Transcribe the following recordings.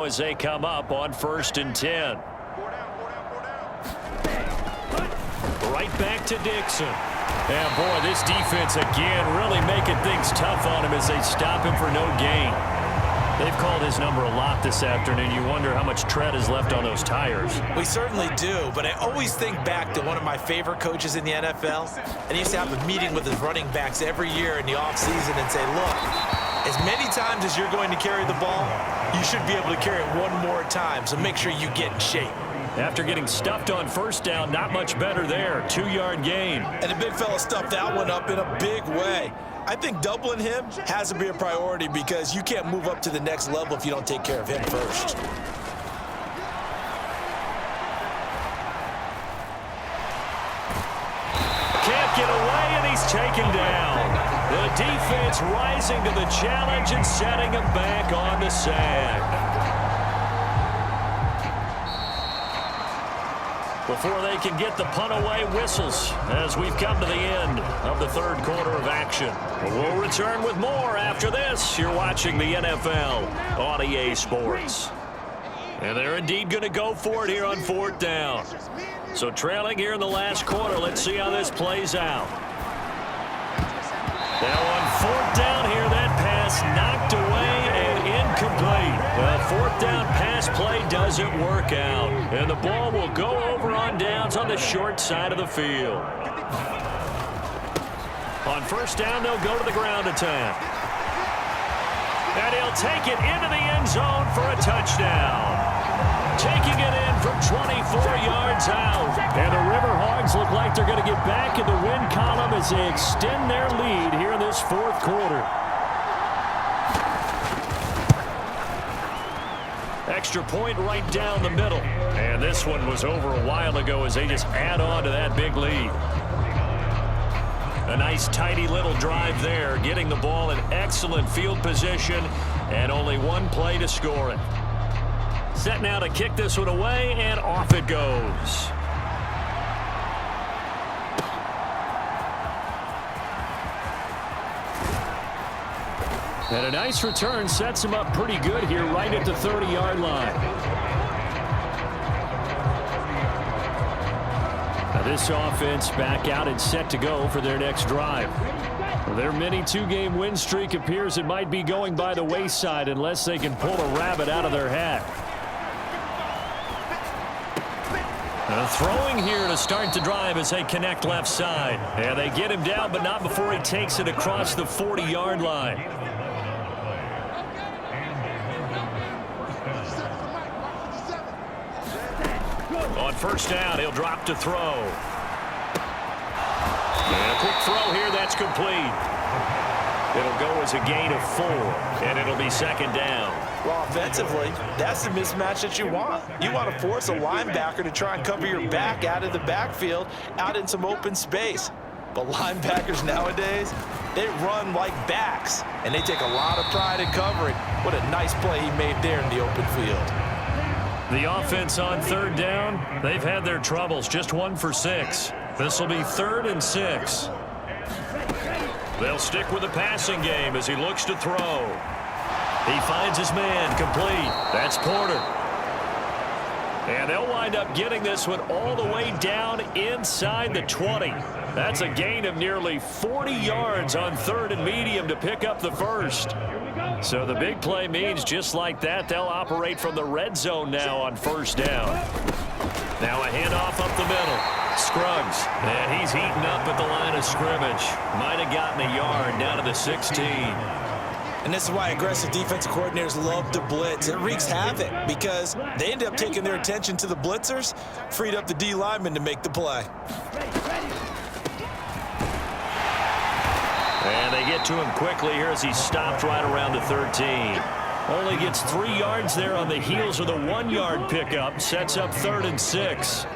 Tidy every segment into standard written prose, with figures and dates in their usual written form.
as they come up on 1st and 10. Right back to Dixon. And boy, this defense again really making things tough on him as they stop him for no gain. They've called his number a lot this afternoon. You wonder how much tread is left on those tires. We certainly do, but I always think back to one of my favorite coaches in the NFL, and he used to have a meeting with his running backs every year in the offseason and say, look, as many times as you're going to carry the ball, you should be able to carry it one more time, so make sure you get in shape. After getting stuffed on 1st down, not much better there. 2-yard gain. And the big fella stuffed that one up in a big way. I think doubling him has to be a priority because you can't move up to the next level if you don't take care of him first. Can't get away, and he's taken down. The defense rising to the challenge and setting him back on the sack. Before they can get the punt away, whistles as we've come to the end of the 3rd quarter of action. We'll return with more after this. You're watching the NFL on EA Sports. And they're indeed going to go for it here on 4th down. So trailing here in the last quarter, let's see how this plays out. Now on 4th down here, that pass knocked away and incomplete. The 4th down pass play doesn't work out. And the ball will go over on downs on the short side of the field. On 1st down, they'll go to the ground attack. And he'll take it into the end zone for a touchdown. Taking it in from 24 yards out. And the River Hogs look like they're going to get back in the win column as they extend their lead here in this 4th quarter. Extra point right down the middle. And this one was over a while ago as they just add on to that big lead. A nice tidy little drive there, getting the ball in excellent field position and only one play to score it. Set now to kick this one away, and off it goes. And a nice return sets him up pretty good here right at the 30-yard line. Now this offense back out and set to go for their next drive. Their mini 2-game win streak appears it might be going by the wayside unless they can pull a rabbit out of their hat. Throwing here to start the drive as they connect left side. And they get him down, but not before he takes it across the 40-yard line. On 1st down, he'll drop to throw. And a quick throw here, that's complete. It'll go as a gain of 4, and it'll be 2nd down. Well, offensively, that's the mismatch that you want. You want to force a linebacker to try and cover your back out of the backfield, out in some open space. But linebackers nowadays, they run like backs, and they take a lot of pride in covering. What a nice play he made there in the open field. The offense on 3rd down, they've had their troubles, just 1 for 6. This will be 3rd and 6. They'll stick with the passing game as he looks to throw. He finds his man, complete. That's Porter. And they'll wind up getting this one all the way down inside the 20. That's a gain of nearly 40 yards on 3rd and medium to pick up the 1st. So the big play means just like that, they'll operate from the red zone now on 1st down. Now a handoff up the middle. Scruggs, and he's heating up at the line of scrimmage. Might have gotten a yard down to the 16. And this is why aggressive defensive coordinators love to blitz. It wreaks havoc because they end up taking their attention to the blitzers, freed up the D lineman to make the play. And they get to him quickly here as he stopped right around the 13. Only gets 3 yards there on the heels of the 1-yard pickup. Sets up 3rd and 6.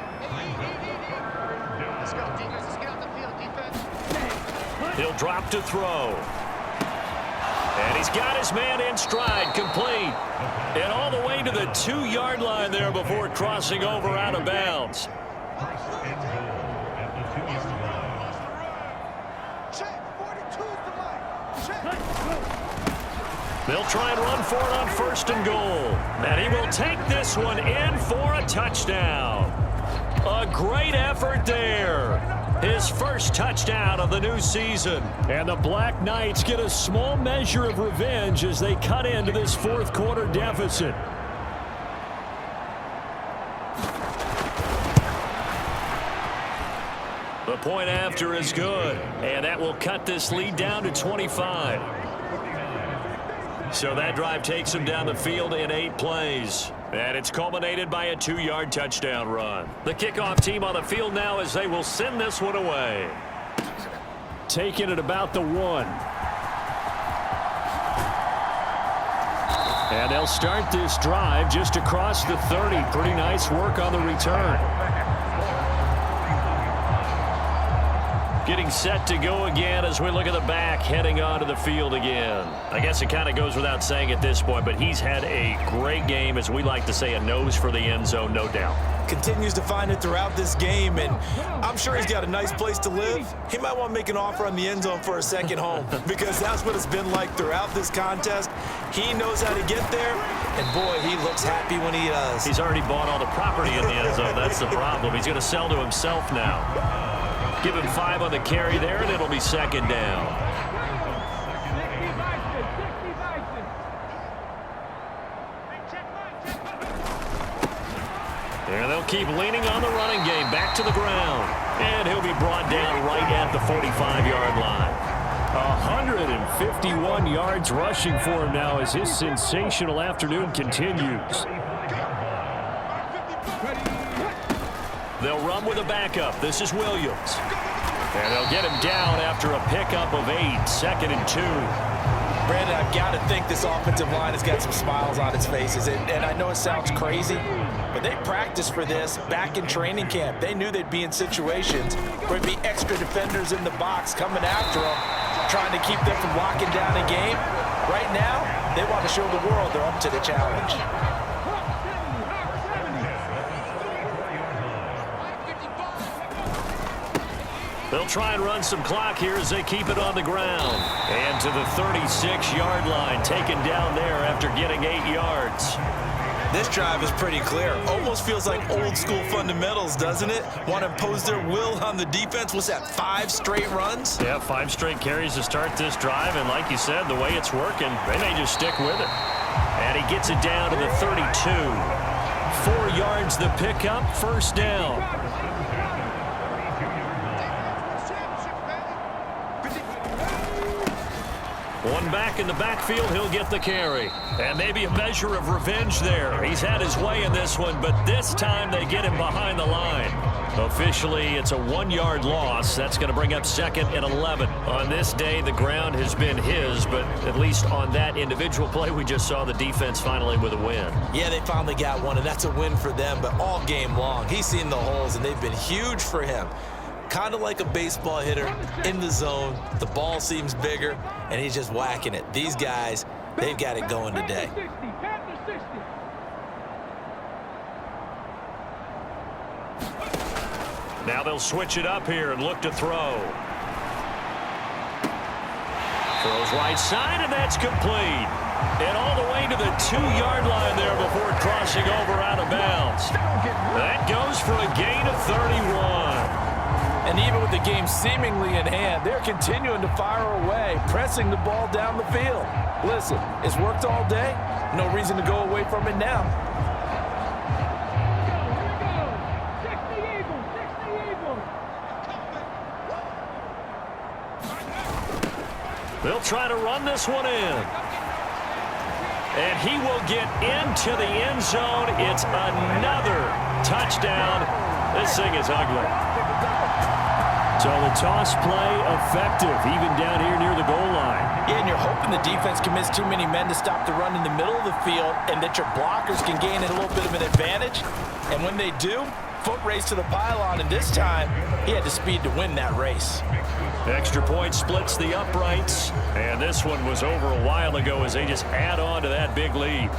He'll drop to throw. And he's got his man in stride, complete. And all the way to the 2-yard line there before crossing over out of bounds. They'll try and run for it on 1st and goal. And he will take this one in for a touchdown. A great effort there. His first touchdown of the new season. And the Black Knights get a small measure of revenge as they cut into this 4th quarter deficit. The point after is good. And that will cut this lead down to 25. So that drive takes him down the field in 8 plays. And it's culminated by a 2-yard touchdown run. The kickoff team on the field now as they will send this one away. Taking it about the 1. And they'll start this drive just across the 30. Pretty nice work on the return. Getting set to go again as we look at the back heading onto the field again. I guess it kind of goes without saying at this point, but he's had a great game, as we like to say, a nose for the end zone, no doubt. Continues to find it throughout this game, and I'm sure he's got a nice place to live. He might want to make an offer on the end zone for a second home because that's what it's been like throughout this contest. He knows how to get there, and boy, he looks happy when he does. He's already bought all the property in the end zone. That's the problem. He's going to sell to himself now. Give him 5 on the carry there, and it'll be 2nd down. And they'll keep leaning on the running game. Back to the ground. And he'll be brought down right at the 45-yard line. 151 yards rushing for him now as his sensational afternoon continues. They'll run with a backup. This is Williams. And they'll get him down after a pickup of 8, 2nd and 2. Brandon, I've got to think this offensive line has got some smiles on its faces. And I know it sounds crazy, but they practiced for this back in training camp. They knew they'd be in situations where it'd be extra defenders in the box coming after them, trying to keep them from locking down a game. Right now, they want to show the world they're up to the challenge. They'll try and run some clock here as they keep it on the ground. And to the 36-yard line, taken down there after getting 8 yards. This drive is pretty clear. Almost feels like old school fundamentals, doesn't it? Want to impose their will on the defense. What's that, 5 straight runs? Yeah, 5 straight carries to start this drive. And like you said, the way it's working, they may just stick with it. And he gets it down to the 32. 4 yards the pickup, 1st down. One back in the backfield, he'll get the carry. And maybe a measure of revenge there. He's had his way in this one, but this time they get him behind the line. Officially, it's a 1-yard loss. That's going to bring up 2nd and 11. On this day, the ground has been his, but at least on that individual play, we just saw the defense finally with a win. Yeah, they finally got one, and that's a win for them, but all game long, he's seen the holes, and they've been huge for him. Kind of like a baseball hitter in the zone. The ball seems bigger, and he's just whacking it. These guys, they've got it going today. Now they'll switch it up here and look to throw. Throws right side, and that's complete. And all the way to the 2-yard line there before crossing over out of bounds. That goes for a gain of 31. And even with the game seemingly in hand, they're continuing to fire away, pressing the ball down the field. Listen, it's worked all day. No reason to go away from it now. They'll try to run this one in. And he will get into the end zone. It's another touchdown. This thing is ugly. So the toss play effective, even down here near the goal line. Yeah, and you're hoping the defense commits too many men to stop the run in the middle of the field and that your blockers can gain a little bit of an advantage. And when they do, foot race to the pylon, and this time he had the speed to win that race. Extra point splits the uprights, and this one was over a while ago as they just add on to that big lead.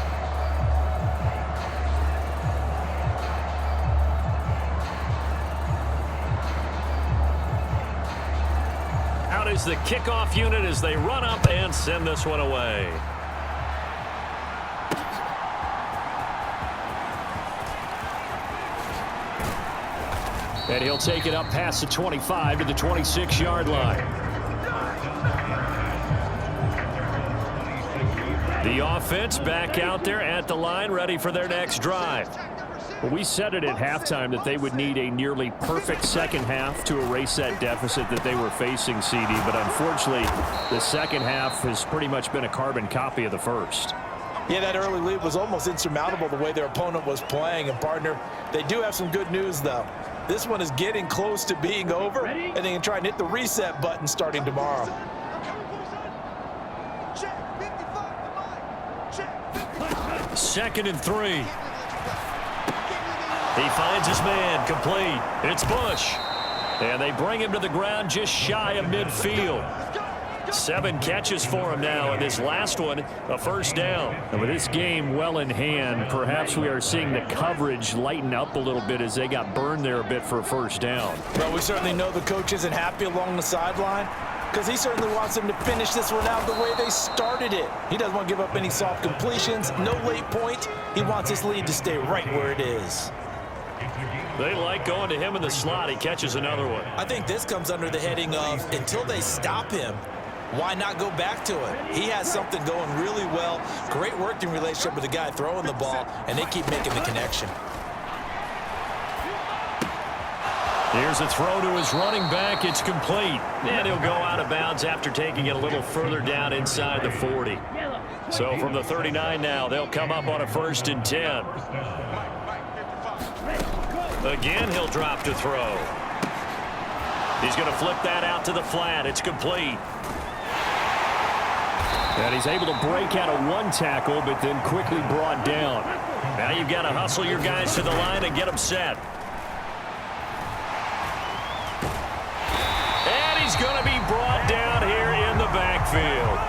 Out is the kickoff unit as they run up and send this one away. And he'll take it up past the 25 to the 26-yard line. The offense back out there at the line, ready for their next drive. Well, we said it at halftime that they would need a nearly perfect second half to erase that deficit that they were facing, CD. But unfortunately, the second half has pretty much been a carbon copy of the first. Yeah, that early lead was almost insurmountable the way their opponent was playing. And, partner, they do have some good news, though. This one is getting close to being over, and they can try and hit the reset button starting tomorrow. Second and 3. He finds his man, complete. It's Bush. And they bring him to the ground just shy of midfield. 7 catches for him now, and this last one, a first down. And with this game well in hand, perhaps we are seeing the coverage lighten up a little bit as they got burned there a bit for a first down. Well, we certainly know the coach isn't happy along the sideline because he certainly wants them to finish this one out the way they started it. He doesn't want to give up any soft completions, no late points. He wants his lead to stay right where it is. They like going to him in the slot. He catches another one. I think this comes under the heading of until they stop him, why not go back to it? He has something going really well. Great working relationship with the guy throwing the ball, and they keep making the connection. Here's a throw to his running back. It's complete. And he'll go out of bounds after taking it a little further down inside the 40. So from the 39 now, they'll come up on a 1st and 10. Again, he'll drop to throw. He's going to flip that out to the flat. It's complete. And he's able to break out of one tackle, but then quickly brought down. Now you've got to hustle your guys to the line and get them set. And he's going to be brought down here in the backfield.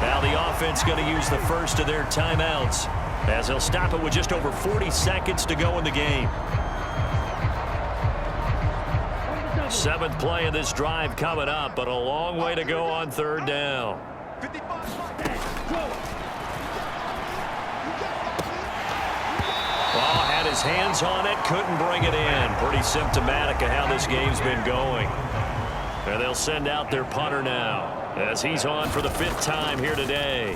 Now the offense going to use the first of their timeouts as they'll stop it with just over 40 seconds to go in the game. 7th play of this drive coming up, but a long way to go on 3rd down. Ball had his hands on it, couldn't bring it in. Pretty symptomatic of how this game's been going. And they'll send out their punter now as he's on for the 5th time here today.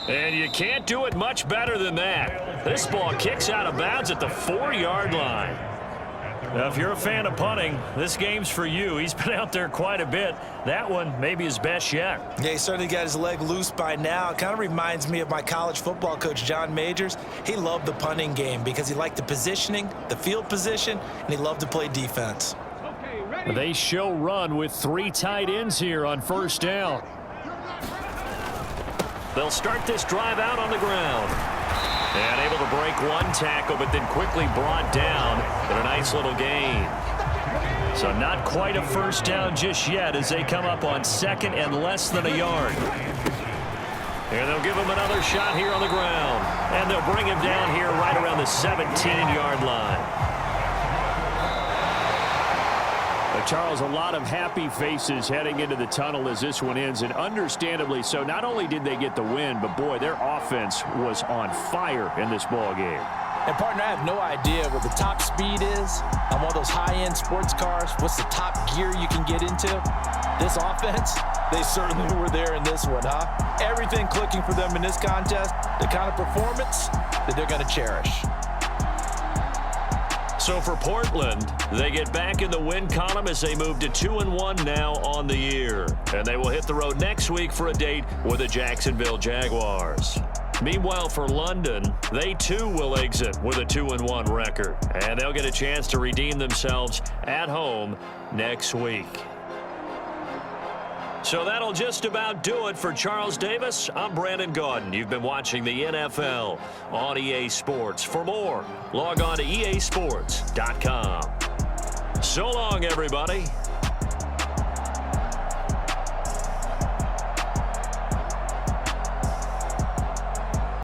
And you can't do it much better than that. This ball kicks out of bounds at the 4-yard line. Now, if you're a fan of punting, this game's for you. He's been out there quite a bit. That one maybe his best yet. Yeah, he certainly got his leg loose by now. It kind of reminds me of my college football coach, John Majors. He loved the punting game because he liked the positioning, the field position, and he loved to play defense. They show run with 3 tight ends here on 1st down. They'll start this drive out on the ground. And able to break one tackle, but then quickly brought down in a nice little gain. So not quite a first down just yet as they come up on 2nd and less than a yard. And they'll give him another shot here on the ground. And they'll bring him down here right around the 17-yard line. Charles, a lot of happy faces heading into the tunnel as this one ends, and understandably so. Not only did they get the win, but boy, their offense was on fire in this ball game. And partner, I have no idea what the top speed is on one of those high-end sports cars. What's the top gear you can get into? This offense, they certainly were there in this one, huh? Everything clicking for them in this contest, the kind of performance that they're going to cherish. So for Portland, they get back in the win column as they move to 2-1 now on the year. And they will hit the road next week for a date with the Jacksonville Jaguars. Meanwhile, for London, they too will exit with a 2-1 record. And they'll get a chance to redeem themselves at home next week. So that'll just about do it for Charles Davis. I'm Brandon Gaudin. You've been watching the NFL on EA Sports. For more, log on to easports.com. So long, everybody.